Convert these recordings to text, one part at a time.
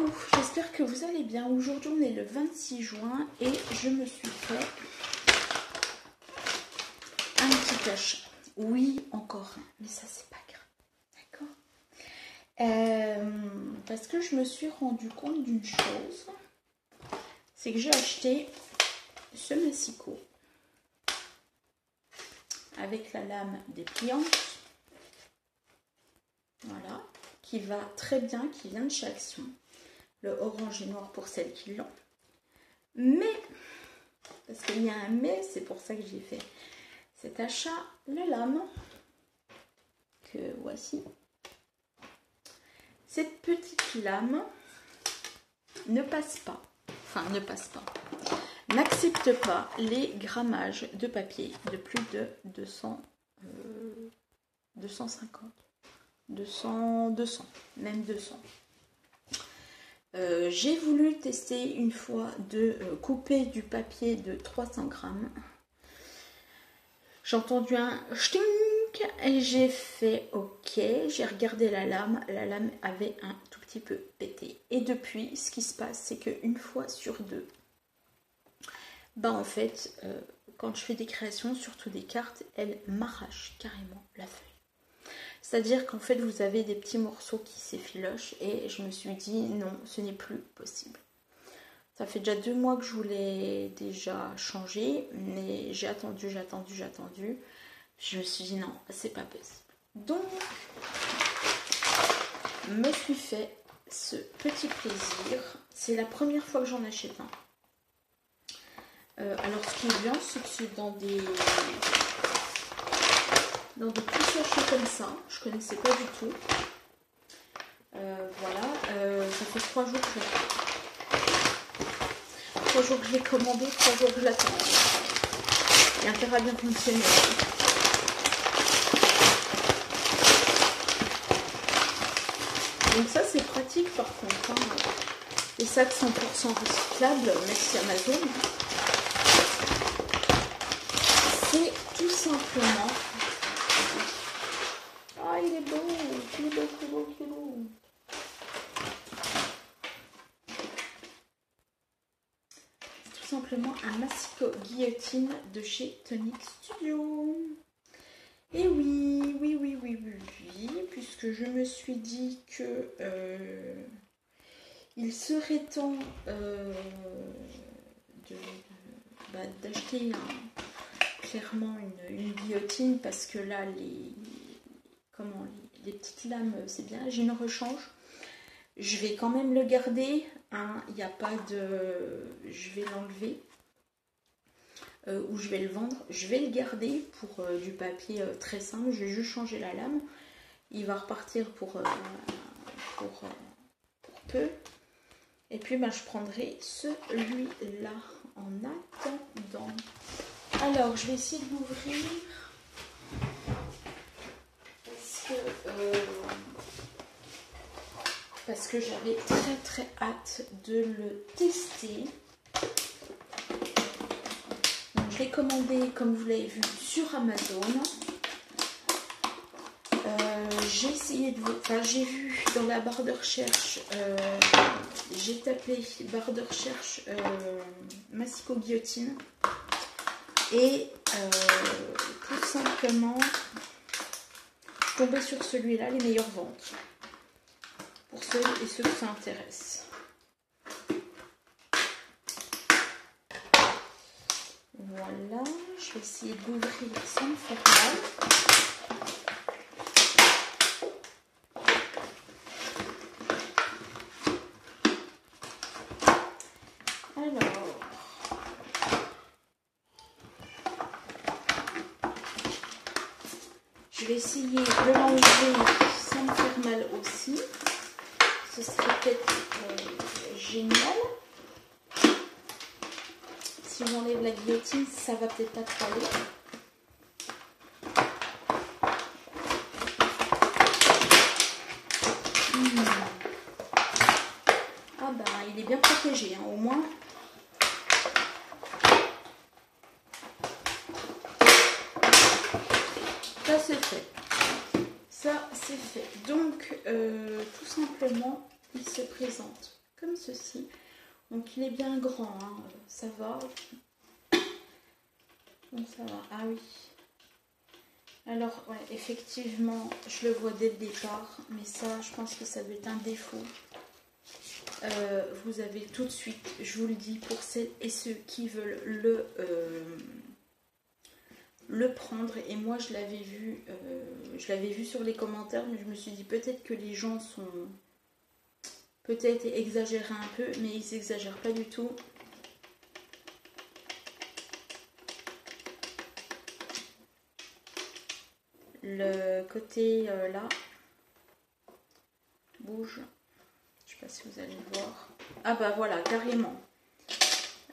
Coucou, j'espère que vous allez bien. Aujourd'hui on est le 26 juin et je me suis fait un petit achat. Oui, encore un, mais ça c'est pas grave, d'accord. Parce que je me suis rendu compte d'une chose, c'est que j'ai acheté ce massicot avec la lame dépliante, voilà, qui va très bien, qui vient de chez Action. Le orange et noir pour celles qui l'ont. Mais, parce qu'il y a un mais, c'est pour ça que j'ai fait cet achat, la lame, que voici. Cette petite lame ne passe pas, n'accepte pas les grammages de papier de plus de 250, même 200. J'ai voulu tester une fois de couper du papier de 300 grammes. J'ai entendu un ch'tink et j'ai fait ok. J'ai regardé la lame avait un tout petit peu pété. Et depuis, ce qui se passe, c'est qu'une fois sur deux, bah en fait, quand je fais des créations, surtout des cartes, elle m'arrache carrément la feuille. C'est-à-dire qu'en fait, vous avez des petits morceaux qui s'effilochent et je me suis dit non, ce n'est plus possible. Ça fait déjà 2 mois que je voulais déjà changer, mais j'ai attendu. Je me suis dit non, c'est pas possible. Donc, je me suis fait ce petit plaisir. C'est la première fois que j'en achète un. Alors, ce qui est bien, c'est que c'est dans des petits sachets comme ça. Je connaissais pas du tout. Voilà, ça fait 3 jours que je l'ai commandé, 3 jours que je l'attends. Il a intérêt à bien fonctionner. Donc ça c'est pratique par contre. Hein. Les sacs 100% recyclables, merci Amazon. C'est tout simplement... Ah il est beau, il est beau. Simplement un massicot guillotine de chez Tonic Studio. Et oui, puisque je me suis dit que il serait temps d'acheter clairement une guillotine, parce que là les petites lames c'est bien. J'ai une rechange. Je vais quand même le garder, hein. Il n'y a pas de... Je vais l'enlever ou je vais le vendre. Je vais le garder pour du papier très simple. Je vais juste changer la lame. Il va repartir pour peu. Et puis je prendrai celui-là en attendant. Alors, je vais essayer de l'ouvrir. Parce que j'avais très hâte de le tester. Donc, je l'ai commandé, comme vous l'avez vu, sur Amazon. J'ai essayé de... Enfin, j'ai vu dans la barre de recherche, j'ai tapé barre de recherche massicot guillotine. Et tout simplement, je tombais sur celui-là, les meilleures ventes. Pour ceux et ceux que ça intéresse. Voilà, je vais essayer de l'ouvrir sans me faire mal. Alors, je vais essayer de l'enlever sans me faire mal aussi. Ce serait peut-être génial. Si j'enlève la guillotine, ça va peut-être pas trop aller. Ah bah il est bien protégé, hein, au moins. Ça c'est fait. Ça c'est fait. Donc tout simplement il se présente comme ceci. Donc il est bien grand, hein, ça va. Donc ça va, ah oui. Alors ouais, effectivement, je le vois dès le départ, mais ça, je pense que ça doit être un défaut. Vous avez tout de suite, je vous le dis, pour celles et ceux qui veulent le prendre, et moi je l'avais vu sur les commentaires, mais je me suis dit peut-être que les gens sont peut-être exagérés un peu, mais ils exagèrent pas du tout. Le côté là bouge, je sais pas si vous allez le voir. Ah bah voilà, carrément.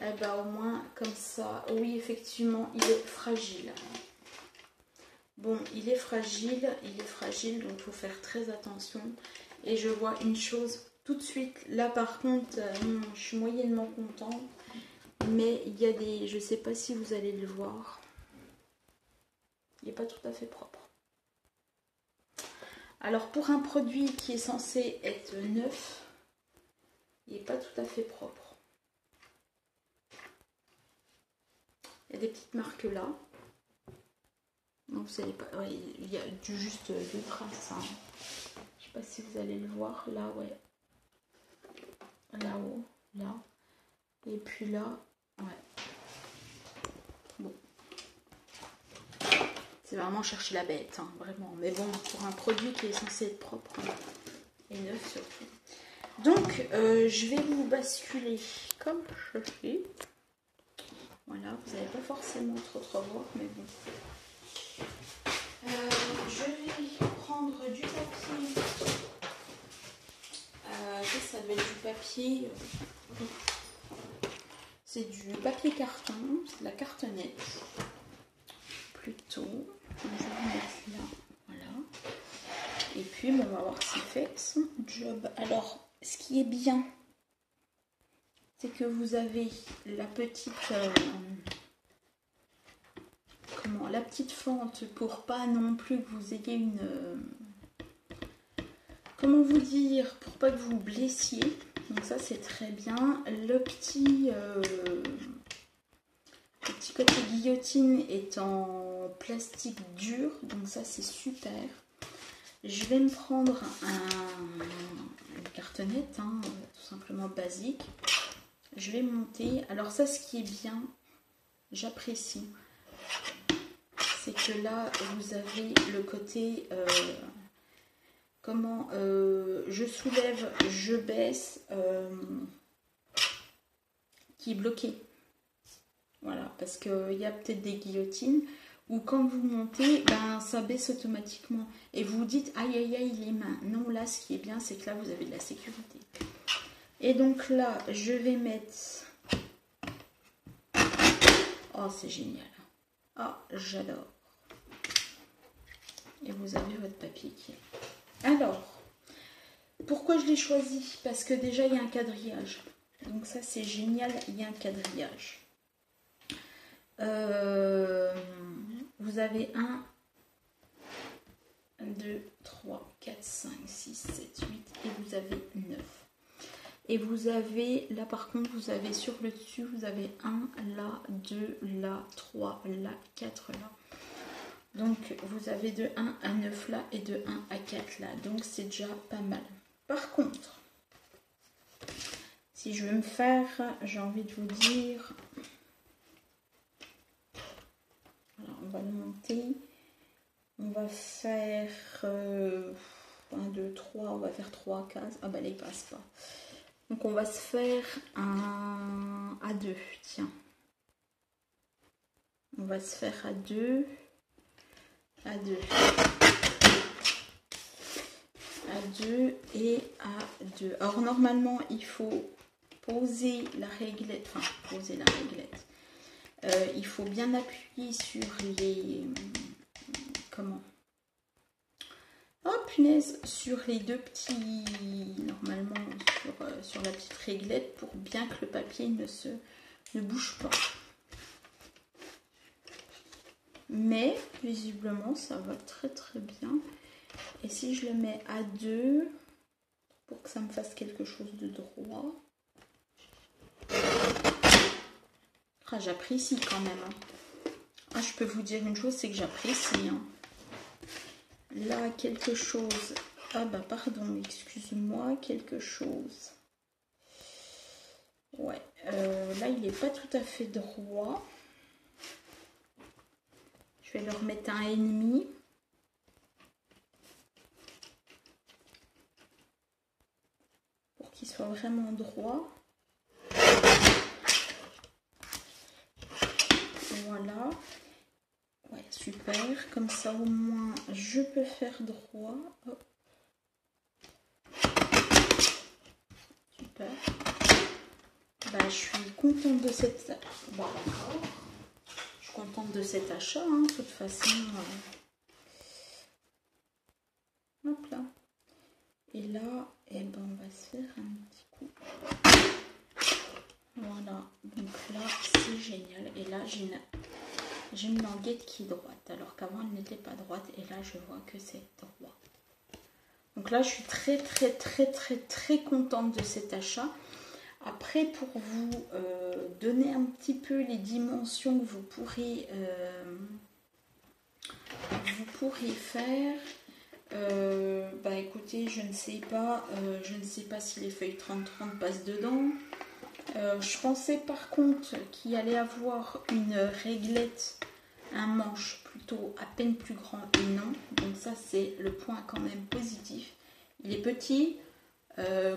Eh bah au moins comme ça, oui effectivement il est fragile. Bon, il est fragile, donc il faut faire très attention. Et je vois une chose tout de suite, là par contre, je suis moyennement contente, mais il y a des, je sais pas si vous allez le voir, il n'est pas tout à fait propre. Alors pour un produit qui est censé être neuf, il n'est pas tout à fait propre. Il y a des petites marques là. Donc vous savez pas, ouais, il y a juste deux traces. Hein. Je sais pas si vous allez le voir. Là, ouais. Là-haut, là. Et puis là, ouais. Bon. C'est vraiment chercher la bête, hein, vraiment. Mais bon, pour un produit qui est censé être propre et neuf surtout. Donc, je vais vous basculer comme je fais. Voilà, vous n'allez pas forcément trop voir, mais bon. Je vais prendre du papier. Ça va être du papier. C'est du papier carton, c'est de la cartonnette. Plutôt. Je vais mettre là. Voilà. Et puis, on va voir s'il fait son job. Alors, ce qui est bien, c'est que vous avez la petite. La petite fente pour pas non plus que vous ayez une comment vous dire, pour pas que vous blessiez, donc ça c'est très bien. Le petit côté guillotine est en plastique dur, donc ça c'est super. Je vais me prendre une cartonnette, hein, tout simplement basique. Je vais monter, alors ça ce qui est bien, j'apprécie, c'est que là, vous avez le côté, je soulève, je baisse, qui est bloqué. Voilà, parce qu'il y a peut-être des guillotines où quand vous montez, ben, ça baisse automatiquement. Et vous vous dites, aïe, aïe, aïe, les mains. Non, là, ce qui est bien, c'est que là, vous avez de la sécurité. Et donc là, je vais mettre... Oh, c'est génial. Ah, oh, j'adore. Et vous avez votre papier qui est... Alors, pourquoi je l'ai choisi? Parce que déjà, il y a un quadrillage. Donc ça, c'est génial, il y a un quadrillage. Vous avez 1, 2, 3, 4, 5, 6, 7, 8 et vous avez 9. Et vous avez, là par contre, vous avez sur le dessus, vous avez 1 là, 2 là, 3 là, 4 là. Donc vous avez de 1 à 9 là et de 1 à 4 là. Donc c'est déjà pas mal. Par contre, si je veux me faire, j'ai envie de vous dire... Alors on va le monter. On va faire 1, 2, 3. On va faire 3 cases. Ah bah là il passe pas. Donc on va se faire un à 2. Tiens. On va se faire à 2. À 2. À 2 et à 2. Alors normalement il faut poser la réglette. Enfin poser la réglette. Il faut bien appuyer sur les... Comment? Oh punaise! Sur les deux petits... Normalement sur la petite réglette pour bien que le papier ne bouge pas. Mais visiblement ça va très très bien. Et si je le mais à 2, pour que ça me fasse quelque chose de droit. Ah, j'apprécie quand même. Hein. Ah, je peux vous dire une chose, c'est que j'apprécie. Hein. Là, quelque chose... Ah bah pardon, excuse-moi, quelque chose. Ouais, là, il n'est pas tout à fait droit. Je vais leur mettre 1,5. Pour qu'il soit vraiment droit. Voilà. Ouais, super. Comme ça, au moins, je peux faire droit. Hop. Super. Bah, je suis contente de cette... Bon, d'accord. Je suis contente de cet achat, hein, de toute façon. Hop là. Et là, eh ben, on va se faire un petit coup. Voilà. Donc là, c'est génial. Et là, j'ai une languette qui est droite. Alors qu'avant, elle n'était pas droite. Et là, je vois que c'est droit. Donc là, je suis très contente de cet achat. Après, pour vous donner un petit peu les dimensions que vous pourrez faire, bah écoutez, je ne sais pas si les feuilles 30-30 passent dedans. Je pensais par contre qu'il allait avoir une réglette, un manche plutôt à peine plus grand et non. Donc ça, c'est le point quand même positif. Il est petit.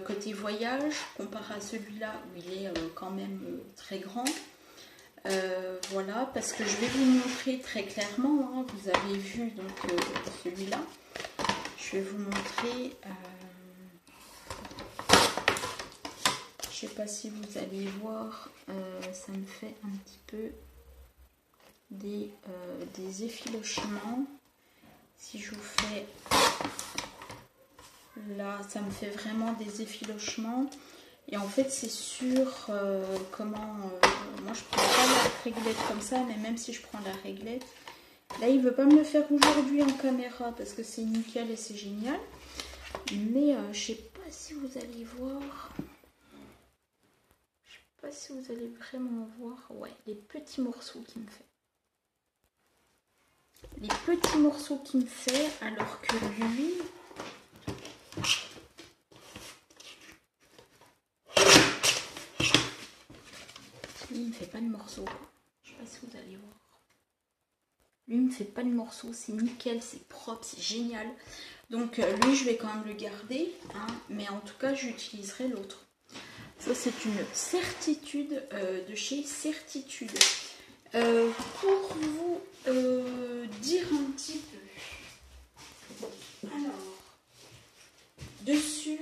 Côté voyage, comparé à celui-là où il est quand même très grand. Voilà, parce que je vais vous montrer très clairement, hein, vous avez vu donc celui-là. Je vais vous montrer, je sais pas si vous allez voir, ça me fait un petit peu des effilochements. Si je vous fais... Là, ça me fait vraiment des effilochements. Et en fait, c'est sur moi, je prends pas la réglette comme ça, mais même si je prends la réglette, là, il veut pas me le faire aujourd'hui en caméra parce que c'est nickel et c'est génial. Mais je sais pas si vous allez voir. Je sais pas si vous allez vraiment voir. Ouais, les petits morceaux qu'il me fait. Les petits morceaux qu'il me fait, alors que lui... Lui, il ne fait pas de morceaux. Je sais pas si vous allez voir. Lui, il ne fait pas de morceaux. C'est nickel, c'est propre, c'est génial. Donc, lui, je vais quand même le garder. Hein, mais en tout cas, j'utiliserai l'autre. Ça, c'est une certitude de chez Certitude. Pour vous dire un petit peu. Alors, dessus...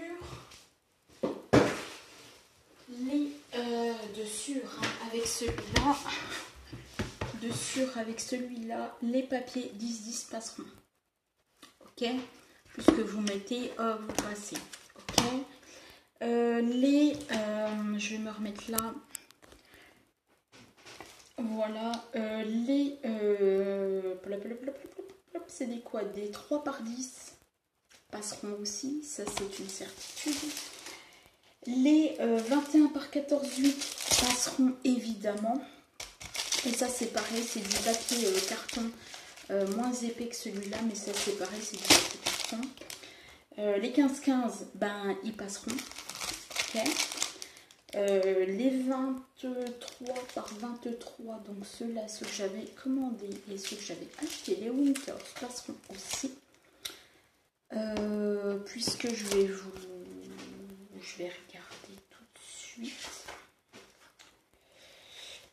avec celui-là, les papiers 10-10 passeront. Ok, puisque vous mettez, vous passez. Ok, je vais me remettre là. Voilà, c'est des quoi? Des 3 par 10 passeront aussi, ça c'est une certitude. Les 21 par 14,8 passeront évidemment. Et ça c'est pareil, c'est du papier carton moins épais que celui-là, mais ça c'est pareil, c'est du papier carton. Les 15-15, ben ils passeront. Okay. Les 23 par 23, donc ceux-là, ceux que j'avais commandés et ceux que j'avais achetés, les Winters, passeront aussi. Puisque je vais regarder tout de suite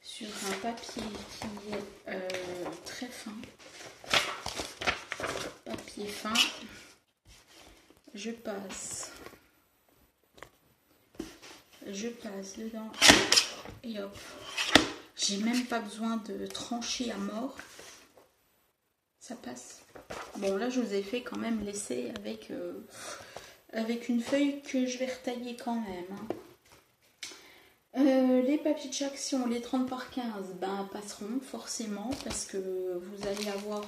sur un papier qui est très fin. Papier fin. Je passe dedans et hop. J'ai même pas besoin de trancher à mort. Ça passe. Bon, là, je vous ai fait quand même l'essai avec une feuille que je vais retailler quand même. Hein. Les papiers de Jackson, les 30 par 15, ben, passeront forcément parce que vous allez avoir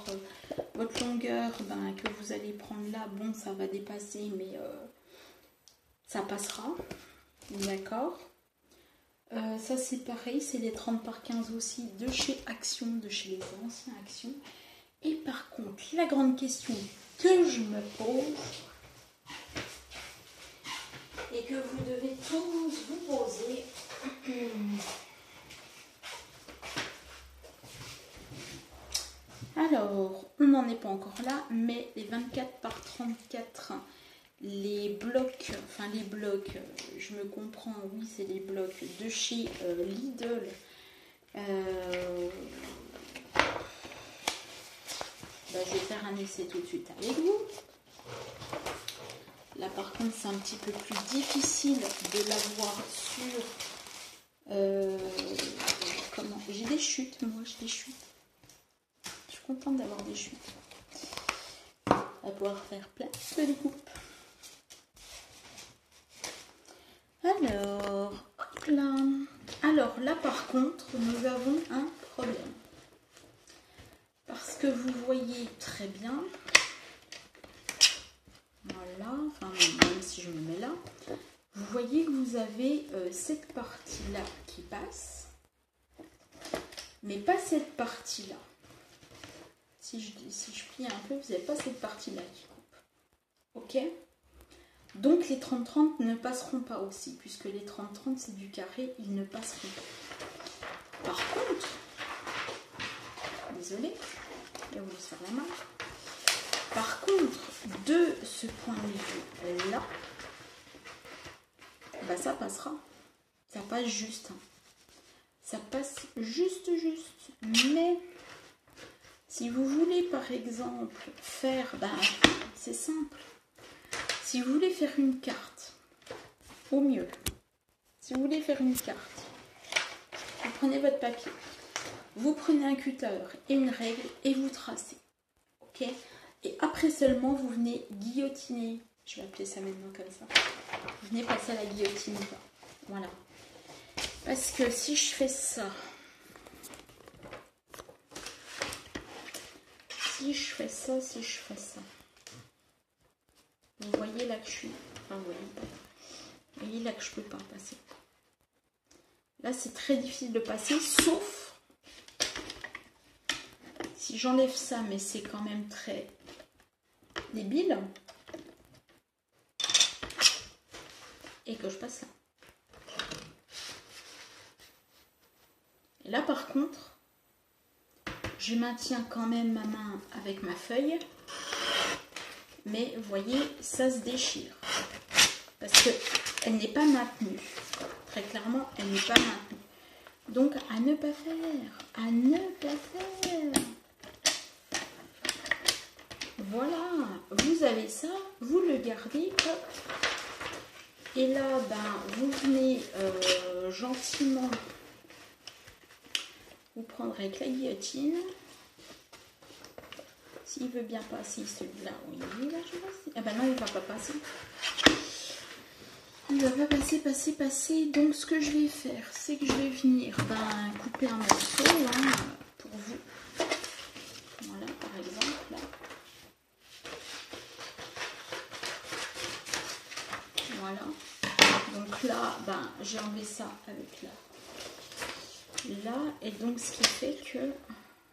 votre longueur que vous allez prendre là. Bon, ça va dépasser, mais ça passera. D'accord. Ça c'est pareil, c'est les 30 par 15 aussi de chez Action, de chez les anciens Action. Et par contre, la grande question que je me pose et que vous devez tous vous poser, alors, on n'en est pas encore là, mais les 24 par 34, les blocs, je me comprends, oui, c'est les blocs de chez Lidl. Je vais faire un essai tout de suite avec vous. Là, par contre, c'est un petit peu plus difficile de l'avoir sur... J'ai des chutes, moi, j'ai des chutes. Je suis contente d'avoir des chutes. On va pouvoir faire plein de découpes. Alors, hop là. Alors là, par contre, nous avons un problème. Parce que vous voyez très bien, voilà, enfin même si je me mets là, vous voyez que vous avez cette partie-là qui passe, mais pas cette partie-là. Si je plie un peu, vous n'avez pas cette partie-là qui coupe. Ok? Donc les 30-30 ne passeront pas aussi, puisque les 30-30 c'est du carré, ils ne passeront pas. Par contre, désolée, je vais vous laisser faire la main. Par contre, de ce point de vue là, bah ça passera. Ça passe juste. Ça passe juste. Mais si vous voulez par exemple faire, c'est simple. Si vous voulez faire une carte, au mieux, si vous voulez faire une carte, vous prenez votre papier, vous prenez un cutter et une règle et vous tracez. Ok? Et après seulement, vous venez guillotiner. Je vais appeler ça maintenant comme ça. Vous venez passer à la guillotine. Voilà. Parce que si je fais ça, si je fais ça, vous voyez là que je suis... Enfin, vous voyez là que je peux pas passer. Là, c'est très difficile de passer, sauf si j'enlève ça, mais c'est quand même très débile. Et que je passe là. Et là, par contre, je maintiens quand même ma main avec ma feuille. Mais vous voyez, ça se déchire. Parce qu'elle n'est pas maintenue. Très clairement, elle n'est pas maintenue. Donc, à ne pas faire. À ne pas faire. Voilà. Vous avez ça. Vous le gardez. Hop. Et là, vous venez gentiment vous prendre avec la guillotine. S'il veut bien passer celui-là, oui, là je passe. Ah non, il ne va pas passer. Il ne va pas passer. Donc ce que je vais faire, c'est que je vais venir couper un morceau pour vous. Voilà, par exemple. Là. Voilà. Donc là, j'ai enlevé ça avec là. Et donc ce qui fait que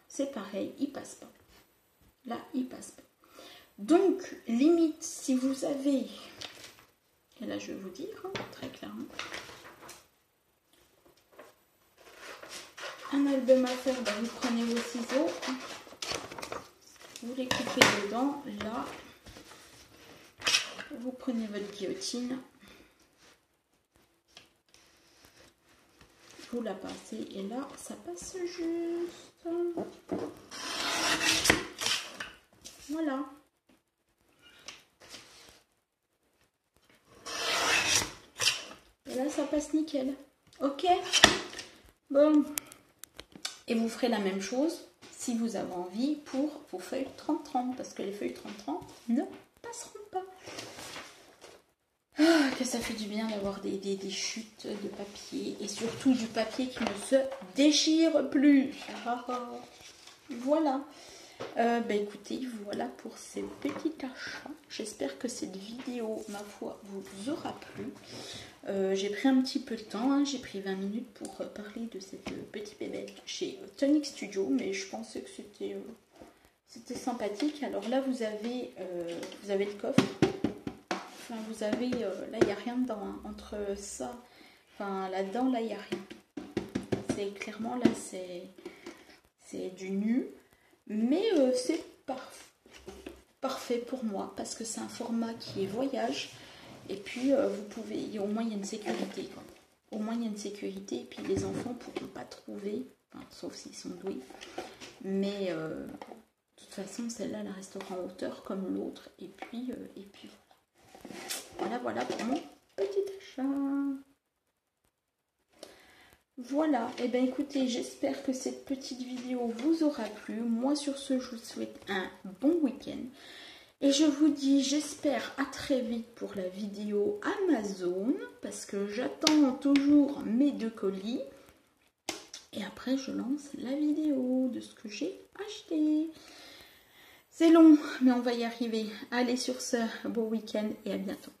c'est pareil, il passe pas. Là, il passe pas. Donc, limite, si vous avez, et là je vais vous dire très clairement, un album à faire, vous prenez vos ciseaux, vous les coupez dedans, là, vous prenez votre guillotine, vous la passez, et là, ça passe juste. Voilà. Et là, ça passe nickel. Ok? Bon. Et vous ferez la même chose si vous avez envie pour vos feuilles 30-30. Parce que les feuilles 30-30 ne passeront pas. Ah, que ça fait du bien d'avoir des chutes de papier. Et surtout du papier qui ne se déchire plus. Voilà. Écoutez, voilà pour ces petits achats. J'espère que cette vidéo, ma foi, vous aura plu. J'ai pris un petit peu de temps, hein. J'ai pris 20 minutes pour parler de cette petite bébête chez Tonic Studio, mais je pensais que c'était sympathique. Alors là, vous avez le coffre. Enfin, vous avez, là, il n'y a rien dedans, hein. Entre ça, enfin, là-dedans, là, il n'y a rien. C'est clairement, là, c'est du nu. Mais c'est parfait pour moi parce que c'est un format qui est voyage. Et puis, vous pouvez, au moins, il y a une sécurité, quoi. Au moins, il y a une sécurité. Et puis, les enfants ne pourront pas trouver, enfin, sauf s'ils sont doués. Mais, de toute façon, celle-là, elle restera en hauteur comme l'autre. Et puis voilà pour mon petit achat. Voilà, et bien écoutez, j'espère que cette petite vidéo vous aura plu. Moi, sur ce, je vous souhaite un bon week-end. Et je vous dis, j'espère à très vite pour la vidéo Amazon, parce que j'attends toujours mes 2 colis. Et après, je lance la vidéo de ce que j'ai acheté. C'est long, mais on va y arriver. Allez, sur ce, bon week-end et à bientôt.